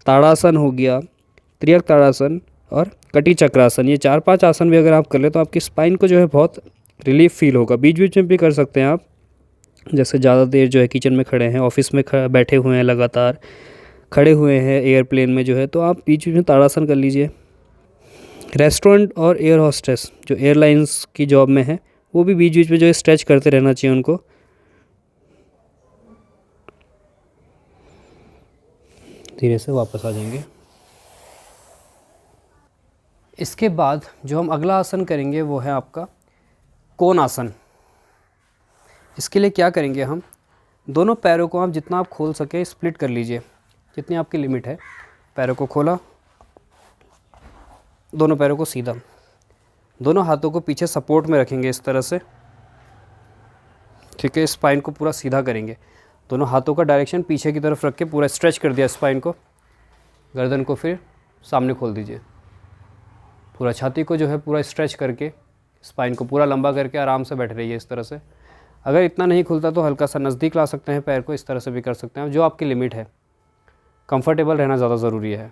ताड़ासन हो गया, त्रियक ताड़ासन और कटी चक्रासन। ये 4-5 आसन भी अगर आप कर ले तो आपकी स्पाइन को जो है बहुत रिलीफ फील होगा। बीच बीच में भी कर सकते हैं आप, जैसे ज़्यादा देर जो है किचन में खड़े हैं, ऑफिस में बैठे हुए हैं, लगातार खड़े हुए हैं एयरप्लेन में जो है, तो आप बीच बीच में ताड़ासन कर लीजिए। रेस्टोरेंट और एयर होस्टेस जो एयरलाइंस की जॉब में है वो भी बीच बीच में जो है स्ट्रेच करते रहना चाहिए उनको। धीरे से वापस आ जाएंगे। इसके बाद जो हम अगला आसन करेंगे वो है आपका कोण आसन। इसके लिए क्या करेंगे, हम दोनों पैरों को आप जितना आप खोल सके स्प्लिट कर लीजिए, जितनी आपकी लिमिट है। पैरों को खोला, दोनों पैरों को सीधा, दोनों हाथों को पीछे सपोर्ट में रखेंगे इस तरह से, ठीक है। स्पाइन को पूरा सीधा करेंगे, दोनों हाथों का डायरेक्शन पीछे की तरफ रख के पूरा स्ट्रेच कर दिया स्पाइन को। गर्दन को फिर सामने खोल दीजिए, पूरा छाती को जो है पूरा स्ट्रेच करके स्पाइन को पूरा लंबा करके आराम से बैठ रहिए इस तरह से। अगर इतना नहीं खुलता तो हल्का सा नज़दीक ला सकते हैं पैर को, इस तरह से भी कर सकते हैं, जो आपकी लिमिट है। कंफर्टेबल रहना ज़्यादा ज़रूरी है।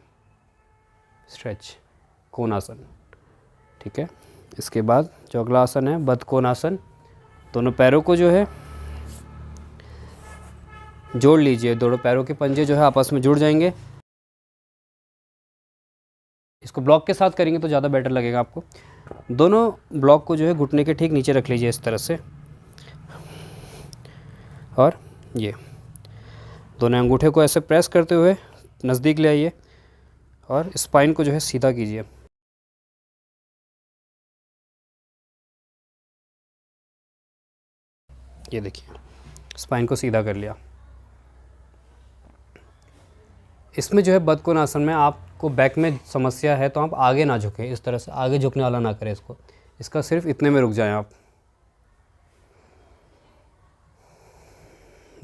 स्ट्रेच, कोणासन, ठीक है। इसके बाद जो अगला आसन है बद्ध कोणासन। दोनों पैरों को जो है जोड़ लीजिए, दोनों पैरों के पंजे जो है आपस में जुड़ जाएंगे। इसको ब्लॉक के साथ करेंगे तो ज़्यादा बेटर लगेगा आपको। दोनों ब्लॉक को जो है घुटने के ठीक नीचे रख लीजिए इस तरह से, और ये दोनों अंगूठे को ऐसे प्रेस करते हुए नज़दीक ले आइए और स्पाइन को जो है सीधा कीजिए। ये देखिए स्पाइन को सीधा कर लिया। इसमें जो है बद्ध कोणासन में आपको बैक में समस्या है तो आप आगे ना झुकें, इस तरह से आगे झुकने वाला ना करें इसको, इसका सिर्फ इतने में रुक जाएं आप,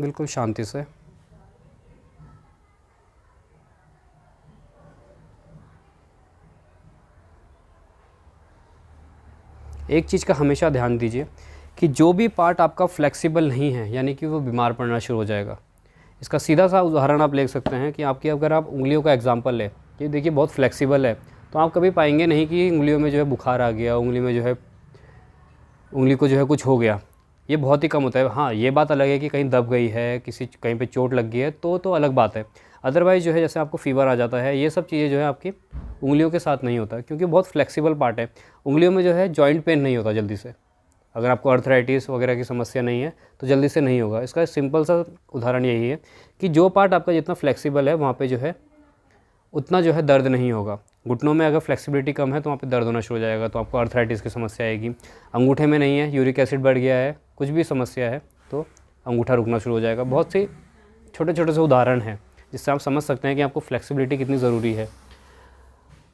बिल्कुल शांति से। एक चीज़ का हमेशा ध्यान दीजिए कि जो भी पार्ट आपका फ्लेक्सिबल नहीं है यानी कि वो बीमार पड़ना शुरू हो जाएगा। इसका सीधा सा उदाहरण आप ले सकते हैं कि आपकी अगर आप उंगलियों का एग्जांपल लें, ये देखिए बहुत फ्लेक्सिबल है, तो आप कभी पाएंगे नहीं कि उंगलियों में जो है बुखार आ गया, उंगली में जो है उंगली को जो है कुछ हो गया, ये बहुत ही कम होता है। हाँ, ये बात अलग है कि कहीं दब गई है, किसी कहीं पे चोट लग गई है तो अलग बात है। अदरवाइज़ जो है जैसे आपको फीवर आ जाता है, ये सब चीज़ें जो है आपकी उंगलियों के साथ नहीं होता, क्योंकि बहुत फ्लेक्सिबल पार्ट है। उंगलियों में जो है जॉइंट पेन नहीं होता जल्दी से। अगर आपको अर्थराइटिस वगैरह की समस्या नहीं है तो जल्दी से नहीं होगा। इसका सिंपल सा उदाहरण यही है कि जो पार्ट आपका जितना फ्लेक्सिबल है वहाँ पे जो है उतना जो है दर्द नहीं होगा। घुटनों में अगर फ्लेक्सिबिलिटी कम है तो वहाँ पे दर्द होना शुरू हो जाएगा, तो आपको अर्थराइटिस की समस्या आएगी। अंगूठे में नहीं है, यूरिक एसिड बढ़ गया है, कुछ भी समस्या है तो अंगूठा रुकना शुरू हो जाएगा। बहुत सी छोटे छोटे से उदाहरण हैं जिससे आप समझ सकते हैं कि आपको फ्लेक्सिबिलिटी कितनी ज़रूरी है।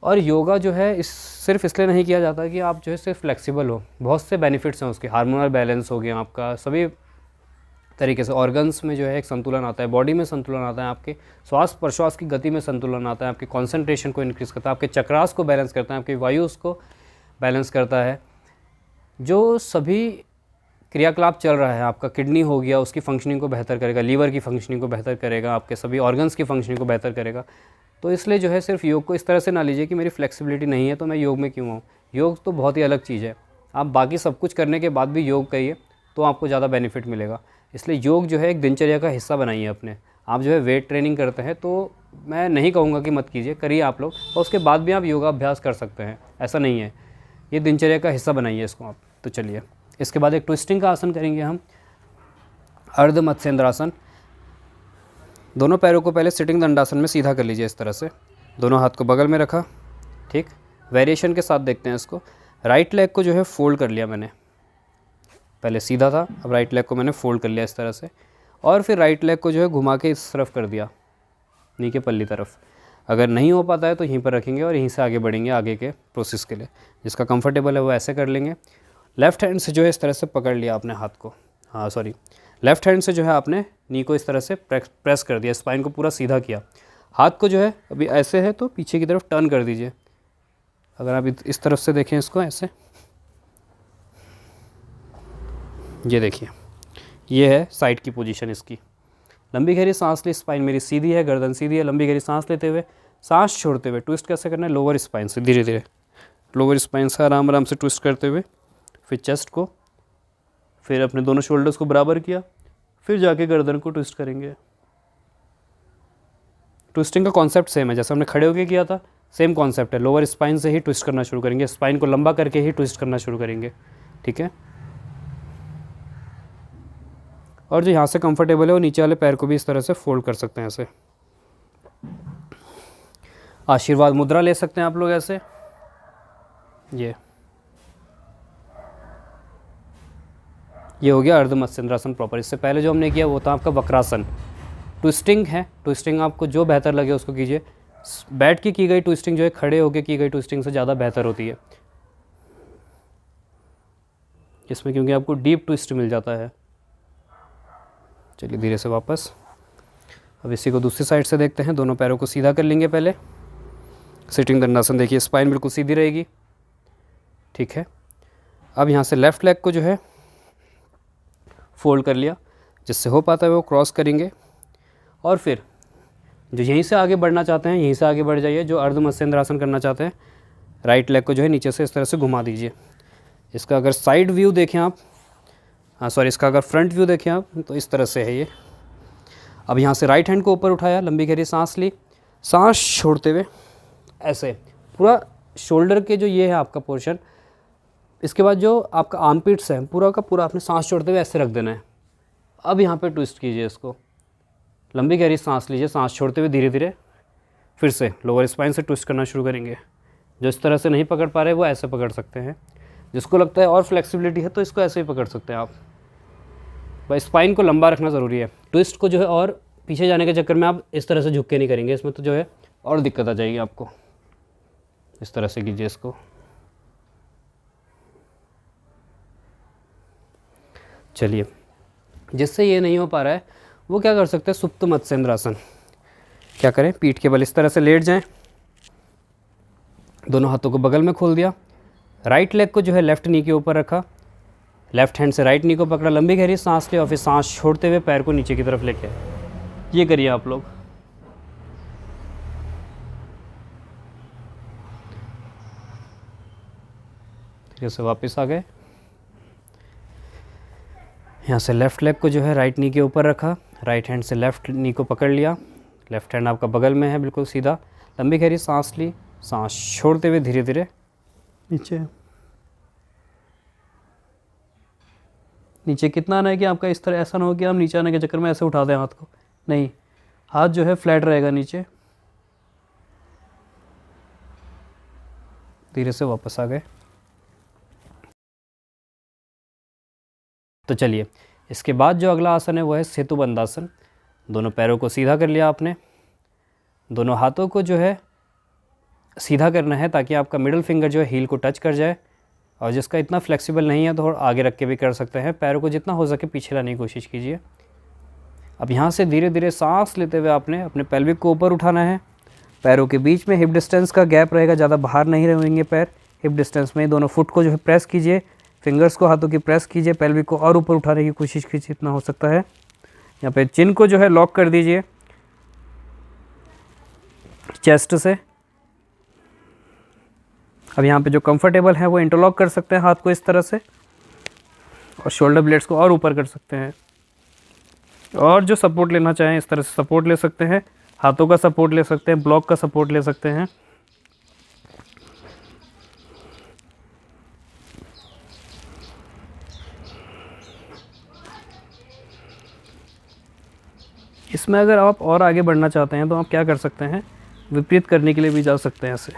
और योगा जो है सिर्फ इसलिए नहीं किया जाता कि आप जो है सिर्फ फ्लेक्सिबल हो, बहुत से बेनिफिट्स हैं उसके। हार्मोनल बैलेंस हो गया आपका, सभी तरीके से ऑर्गन्स में जो है एक संतुलन आता है, बॉडी में संतुलन आता है, आपके श्वास प्रश्वास की गति में संतुलन आता है, आपके कंसंट्रेशन को इंक्रीज़ करता है, आपके चक्रास को बैलेंस करता है, आपकी वायुस को बैलेंस करता है। जो सभी क्रियाकलाप चल रहा है, आपका किडनी हो गया उसकी फंक्शनिंग को बेहतर करेगा, लीवर की फंक्शनिंग को बेहतर करेगा, आपके सभी ऑर्गन्स की फंक्शनिंग को बेहतर करेगा। तो इसलिए जो है सिर्फ योग को इस तरह से ना लीजिए कि मेरी फ्लेक्सिबिलिटी नहीं है तो मैं योग में क्यों आऊँ। योग तो बहुत ही अलग चीज़ है, आप बाकी सब कुछ करने के बाद भी योग करिए तो आपको ज़्यादा बेनिफिट मिलेगा। इसलिए योग जो है एक दिनचर्या का हिस्सा बनाइए अपने। आप जो है वेट ट्रेनिंग करते हैं तो मैं नहीं कहूँगा कि मत कीजिए, करिए आप लोग, और उसके बाद भी आप योगाभ्यास कर सकते हैं, ऐसा नहीं है। ये दिनचर्या का हिस्सा बनाइए इसको आप। तो चलिए इसके बाद एक ट्विस्टिंग का आसन करेंगे हम, अर्ध मत्स्येंद्रासन। दोनों पैरों को पहले सिटिंग दंडासन में सीधा कर लीजिए इस तरह से, दोनों हाथ को बगल में रखा, ठीक। वेरिएशन के साथ देखते हैं इसको। राइट लेग को जो है फोल्ड कर लिया मैंने, पहले सीधा था, अब राइट लेग को मैंने फोल्ड कर लिया इस तरह से, और फिर राइट लेग को जो है घुमा के इस तरफ कर दिया, नी के पल्ली तरफ। अगर नहीं हो पाता है तो यहीं पर रखेंगे और यहीं से आगे बढ़ेंगे आगे के प्रोसेस के लिए। जिसका कंफर्टेबल है वो ऐसे कर लेंगे। लेफ़्ट हैंड से जो है इस तरह से पकड़ लिया आपने हाथ को, हाँ सॉरी, लेफ़्ट हैंड से जो है आपने नी को इस तरह से प्रेस कर दिया, स्पाइन को पूरा सीधा किया। हाथ को जो है अभी ऐसे है तो पीछे की तरफ टर्न कर दीजिए। अगर आप इस तरफ से देखें इसको ऐसे, ये देखिए ये है साइड की पोजीशन इसकी। लंबी गहरी सांस ली, स्पाइन मेरी सीधी है, गर्दन सीधी है। लंबी गहरी सांस लेते हुए, सांस छोड़ते हुए ट्विस्ट कैसे करना है, लोअर स्पाइन से धीरे धीरे, लोअर स्पाइन से आराम आराम से ट्विस्ट करते हुए, फिर चेस्ट को, फिर अपने दोनों शोल्डर्स को बराबर किया, फिर जाके गर्दन को ट्विस्ट करेंगे। ट्विस्टिंग का कॉन्सेप्ट सेम है, जैसे हमने खड़े होकर किया था सेम कॉन्सेप्ट है। लोअर स्पाइन से ही ट्विस्ट करना शुरू करेंगे, स्पाइन को लंबा करके ही ट्विस्ट करना शुरू करेंगे, ठीक है। और जो यहाँ से कंफर्टेबल है वो नीचे वाले पैर को भी इस तरह से फोल्ड कर सकते हैं ऐसे। आशीर्वाद मुद्रा ले सकते हैं आप लोग ऐसे, ये हो गया अर्ध मत्स्येंद्रासन प्रॉपर। इससे पहले जो हमने किया वो था आपका वक्रासन। ट्विस्टिंग है, ट्विस्टिंग आपको जो बेहतर लगे उसको कीजिए। बैठ के की गई ट्विस्टिंग जो है खड़े होकर की गई ट्विस्टिंग से ज़्यादा बेहतर होती है, इसमें क्योंकि आपको डीप ट्विस्ट मिल जाता है। चलिए धीरे से वापस। अब इसी को दूसरी साइड से देखते हैं। दोनों पैरों को सीधा कर लेंगे पहले, सिटिंग दंडासन। देखिए स्पाइन बिल्कुल सीधी रहेगी, ठीक है। अब यहाँ से लेफ़्ट लेग को जो है फोल्ड कर लिया, जिससे हो पाता है वो क्रॉस करेंगे, और फिर जो यहीं से आगे बढ़ना चाहते हैं यहीं से आगे बढ़ जाइए। जो अर्ध मत्स्येंद्रासन करना चाहते हैं राइट लेग को जो है नीचे से इस तरह से घुमा दीजिए। इसका अगर साइड व्यू देखें आप, इसका अगर फ्रंट व्यू देखें आप तो इस तरह से है ये। अब यहाँ से राइट हैंड को ऊपर उठाया, लंबी गहरी सांस ली, सांस छोड़ते हुए ऐसे पूरा शोल्डर के जो ये है आपका पोर्शन, इसके बाद जो आपका आर्मपिट्स है पूरा का पूरा आपने सांस छोड़ते हुए ऐसे रख देना है। अब यहाँ पे ट्विस्ट कीजिए इसको, लंबी गहरी सांस लीजिए, सांस छोड़ते हुए धीरे धीरे फिर से लोअर स्पाइन से ट्विस्ट करना शुरू करेंगे। जो इस तरह से नहीं पकड़ पा रहे वो ऐसे पकड़ सकते हैं, जिसको लगता है और फ्लेक्सिबिलिटी है तो इसको ऐसे ही पकड़ सकते हैं आप। बस स्पाइन को लंबा रखना ज़रूरी है। ट्विस्ट को जो है और पीछे जाने के चक्कर में आप इस तरह से झुक के नहीं करेंगे, इसमें तो जो है और दिक्कत आ जाएगी आपको। इस तरह से कीजिए इसको। चलिए, जिससे ये नहीं हो पा रहा है वो क्या कर सकते हैं, सुप्त मत्स्येंद्रासन। क्या करें, पीठ के बल इस तरह से लेट जाएं, दोनों हाथों को बगल में खोल दिया, राइट लेग को जो है लेफ्ट नी के ऊपर रखा, लेफ्ट हैंड से राइट नी को पकड़ा, लंबी गहरी सांस ली और फिर सांस छोड़ते हुए पैर को नीचे की तरफ लेके आए। ये करिए आप लोग। जैसे वापस आ गए, यहाँ से लेफ़्ट लेग को जो है राइट नी के ऊपर रखा, राइट हैंड से लेफ़्ट नी को पकड़ लिया, लेफ़्ट हैंड आपका बगल में है बिल्कुल सीधा, लंबी गहरी सांस ली, सांस छोड़ते हुए धीरे धीरे नीचे। नीचे कितना आना है कि आपका इस तरह ऐसा ना हो कि आप नीचे आने के चक्कर में ऐसे उठा दें हाथ को, नहीं, हाथ जो है फ्लैट रहेगा नीचे। धीरे से वापस आ गए। तो चलिए, इसके बाद जो अगला आसन है वो है सेतु बंधासन। दोनों पैरों को सीधा कर लिया आपने, दोनों हाथों को जो है सीधा करना है ताकि आपका मिडिल फिंगर जो है हील को टच कर जाए, और जिसका इतना फ्लेक्सिबल नहीं है तो आगे रख के भी कर सकते हैं। पैरों को जितना हो सके पीछे लाने की कोशिश कीजिए। अब यहाँ से धीरे धीरे सांस लेते हुए आपने अपने पेल्विक को ऊपर उठाना है। पैरों के बीच में हिप डिस्टेंस का गैप रहेगा, ज़्यादा बाहर नहीं रहेंगे पैर, हिप डिस्टेंस में। दोनों फुट को जो है प्रेस कीजिए, फिंगर्स को हाथों की प्रेस कीजिए, पेल्विक को और ऊपर उठाने की कोशिश कीजिए जितना हो सकता है। यहाँ पे चिन को जो है लॉक कर दीजिए चेस्ट से। अब यहाँ पे जो कंफर्टेबल है वो इंटरलॉक कर सकते हैं हाथ को इस तरह से, और शोल्डर ब्लेड्स को और ऊपर कर सकते हैं, और जो सपोर्ट लेना चाहें इस तरह से सपोर्ट ले सकते हैं, हाथों का सपोर्ट ले सकते हैं, ब्लॉक का सपोर्ट ले सकते हैं। इसमें अगर आप और आगे बढ़ना चाहते हैं तो आप क्या कर सकते हैं, विपरीत करने के लिए भी जा सकते हैं ऐसे।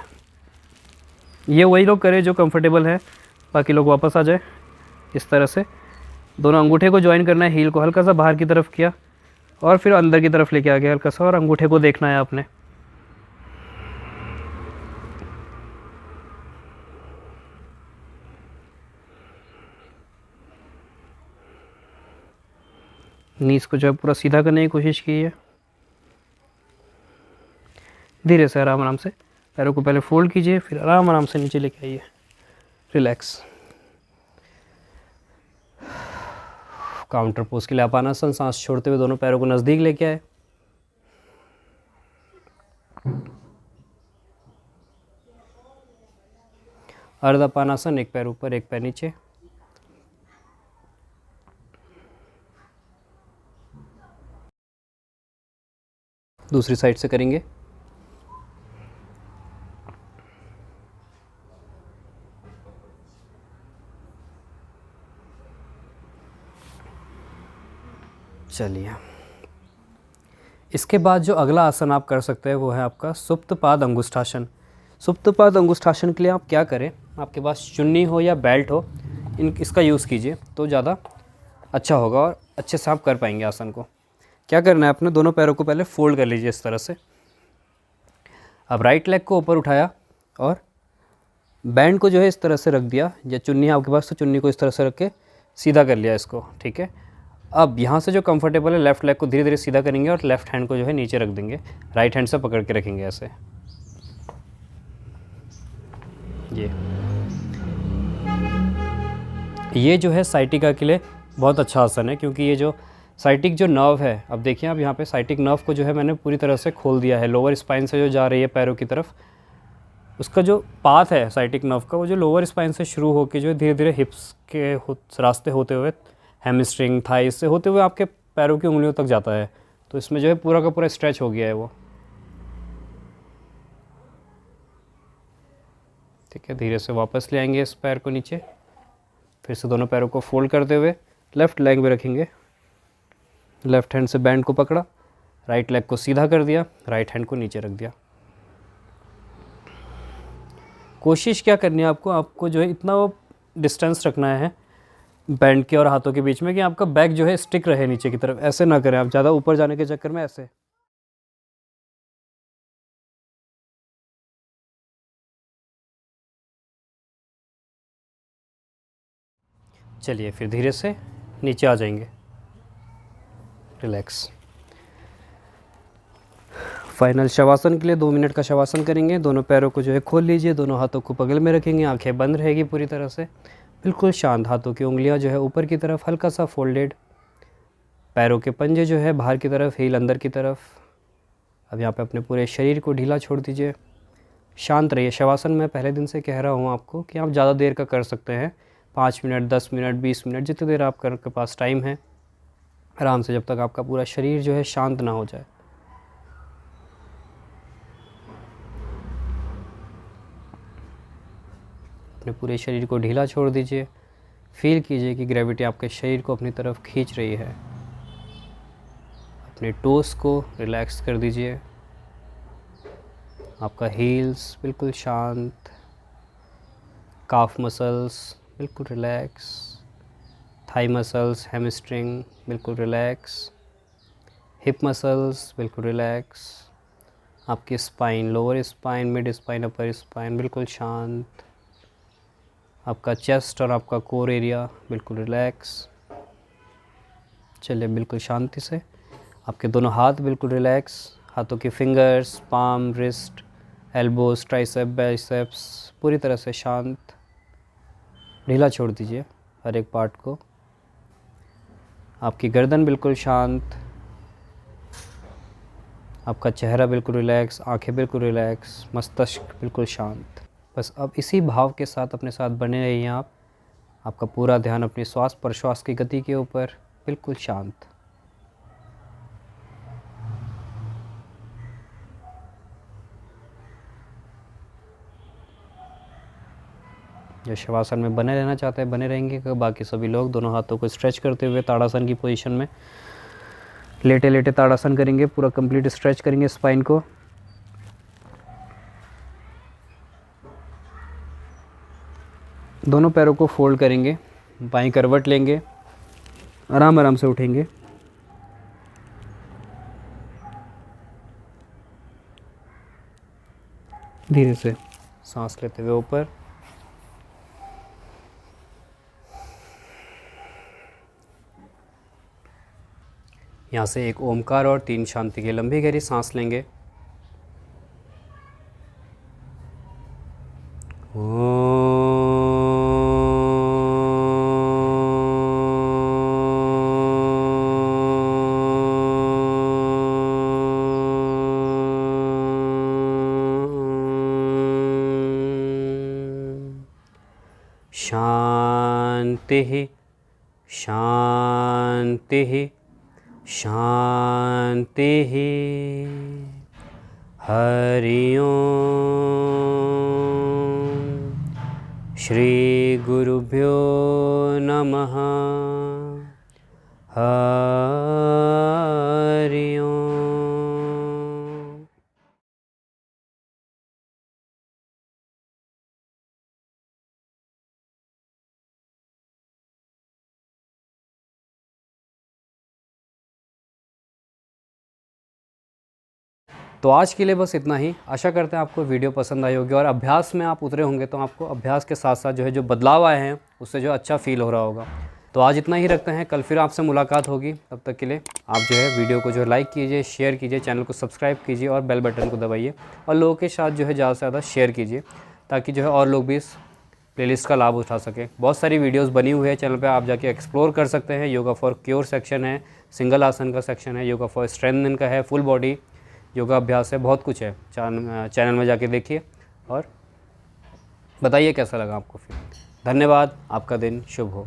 ये वही लोग करें जो कंफर्टेबल है, बाकी लोग वापस आ जाए इस तरह से। दोनों अंगूठे को ज्वाइन करना है, हील को हल्का सा बाहर की तरफ किया और फिर अंदर की तरफ लेके आ गया हल्का सा, और अंगूठे को देखना है आपने। नीज को जो है पूरा सीधा करने की कोशिश कीजिए। धीरे से आराम आराम से पैरों को पहले फोल्ड कीजिए, फिर आराम आराम से नीचे लेके आइए, रिलैक्स। काउंटर पोज के लिए आपानासन, सांस छोड़ते हुए दोनों पैरों को नज़दीक लेके आए। अर्धापानासन, एक पैर ऊपर एक पैर नीचे। दूसरी साइड से करेंगे। चलिए, इसके बाद जो अगला आसन आप कर सकते हैं वो है आपका सुप्तपाद अंगुष्ठासन। सुप्तपाद अंगुष्ठासन के लिए आप क्या करें, आपके पास चुन्नी हो या बेल्ट हो, इसका यूज़ कीजिए तो ज़्यादा अच्छा होगा और अच्छे से आप कर पाएंगे आसन को। क्या करना है, अपने दोनों पैरों को पहले फोल्ड कर लीजिए इस तरह से। अब राइट लेग को ऊपर उठाया और बैंड को जो है इस तरह से रख दिया, या चुन्नी है आपके पास तो चुन्नी को इस तरह से रख के सीधा कर लिया इसको, ठीक है। अब यहाँ से जो कंफर्टेबल है लेफ़्ट लेग को धीरे धीरे सीधा करेंगे और लेफ़्ट हैंड को जो है नीचे रख देंगे, राइट हैंड से पकड़ के रखेंगे ऐसे। ये जो है साइटिका के लिए बहुत अच्छा आसन है, क्योंकि ये जो साइटिक जो नर्व है, अब देखिए आप यहाँ पे साइटिक नर्व को जो है मैंने पूरी तरह से खोल दिया है, लोअर स्पाइन से जो जा रही है पैरों की तरफ, उसका जो पाथ है साइटिक नर्व का, वो जो लोअर स्पाइन से शुरू होकर जो है धीरे धीरे हिप्स के रास्ते होते हुए हैमस्ट्रिंग, थाइस से होते हुए आपके पैरों की उंगलियों तक जाता है। तो इसमें जो है पूरा का पूरा स्ट्रेच हो गया है वो। ठीक है, धीरे से वापस ले आएंगे इस पैर को नीचे, फिर से दोनों पैरों को फोल्ड करते हुए लेफ़्ट लेग में रखेंगे। लेफ़्ट हैंड से बैंड को पकड़ा, राइट लेग को सीधा कर दिया, राइट हैंड को नीचे रख दिया। कोशिश क्या करनी है आपको जो है इतना वो डिस्टेंस रखना है बैंड के और हाथों के बीच में कि आपका बैक जो है स्टिक रहे नीचे की तरफ। ऐसे ना करें आप ज़्यादा ऊपर जाने के चक्कर में, ऐसे। चलिए फिर धीरे से नीचे आ जाएंगे, रिलैक्स। फाइनल शवासन के लिए 2 मिनट का शवासन करेंगे। दोनों पैरों को जो है खोल लीजिए, दोनों हाथों को बगल में रखेंगे, आंखें बंद रहेगी पूरी तरह से, बिल्कुल शांत। हाथों की उंगलियां जो है ऊपर की तरफ हल्का सा फोल्डेड, पैरों के पंजे जो है बाहर की तरफ, हील अंदर की तरफ। अब यहाँ पे अपने पूरे शरीर को ढीला छोड़ दीजिए, शांत रहिए। शवासन मैं पहले दिन से कह रहा हूँ आपको कि आप ज़्यादा देर का कर सकते हैं, 5 मिनट, 10 मिनट, 20 मिनट, जितनी देर आपके पास टाइम है, आराम से, जब तक आपका पूरा शरीर जो है शांत ना हो जाए। अपने पूरे शरीर को ढीला छोड़ दीजिए। फील कीजिए कि ग्रेविटी आपके शरीर को अपनी तरफ खींच रही है। अपने टोस को रिलैक्स कर दीजिए। आपका हील्स बिल्कुल शांत, काफ मसल्स बिल्कुल रिलैक्स, थाई मसल्स, हैमस्ट्रिंग बिल्कुल रिलैक्स, हिप मसल्स बिल्कुल रिलैक्स, आपकी spine, lower spine, mid spine, upper spine बिल्कुल शांत, आपका चेस्ट और आपका कोर एरिया बिल्कुल रिलैक्स। चलिए बिल्कुल शांति से, आपके दोनों हाथ बिल्कुल रिलैक्स, हाथों की fingers, palm, wrist, elbows, tricep, biceps पूरी तरह से शांत, ढीला छोड़ दीजिए हर एक पार्ट को। आपकी गर्दन बिल्कुल शांत, आपका चेहरा बिल्कुल रिलैक्स, आंखें बिल्कुल रिलैक्स, मस्तिष्क बिल्कुल शांत। बस अब इसी भाव के साथ अपने साथ बने रहिए आप। आपका पूरा ध्यान अपनी श्वास प्रश्वास की गति के ऊपर, बिल्कुल शांत। जो शवासन में बने रहना चाहते हैं बने रहेंगे। बाकी सभी लोग दोनों हाथों को स्ट्रेच करते हुए ताड़ासन की पोजीशन में लेटे लेटे ताड़ासन करेंगे। पूरा कंप्लीट स्ट्रेच करेंगे स्पाइन को। दोनों पैरों को फोल्ड करेंगे, बाईं करवट लेंगे, आराम आराम से उठेंगे। धीरे से सांस लेते हुए ऊपर, यहाँ से एक ओमकार और 3 शांति की लंबी गहरी सांस लेंगे। शांति शांति शांति। हरि ओम। श्री गुरुभ्यो नमः। हरि ओम। तो आज के लिए बस इतना ही। आशा करते हैं आपको वीडियो पसंद आई होगी और अभ्यास में आप उतरे होंगे तो आपको अभ्यास के साथ साथ जो है जो बदलाव आए हैं उससे जो अच्छा फील हो रहा होगा। तो आज इतना ही रखते हैं, कल फिर आपसे मुलाकात होगी। तब तक के लिए आप जो है वीडियो को जो है लाइक कीजिए, शेयर कीजिए, चैनल को सब्सक्राइब कीजिए और बेल बटन को दबाइए और लोगों के साथ जो है ज़्यादा से ज़्यादा शेयर कीजिए ताकि जो है और लोग भी इस प्लेलिस्ट का लाभ उठा सकें। बहुत सारी वीडियोस बनी हुई है चैनल पे, आप जाके एक्सप्लोर कर सकते हैं। योगा फॉर क्योर सेक्शन है, सिंगल आसन का सेक्शन है, योगा फॉर स्ट्रेंथन का है, फुल बॉडी योगा अभ्यास है, बहुत कुछ है। चैनल में जाके देखिए और बताइए कैसा लगा आपको फिर। धन्यवाद, आपका दिन शुभ हो।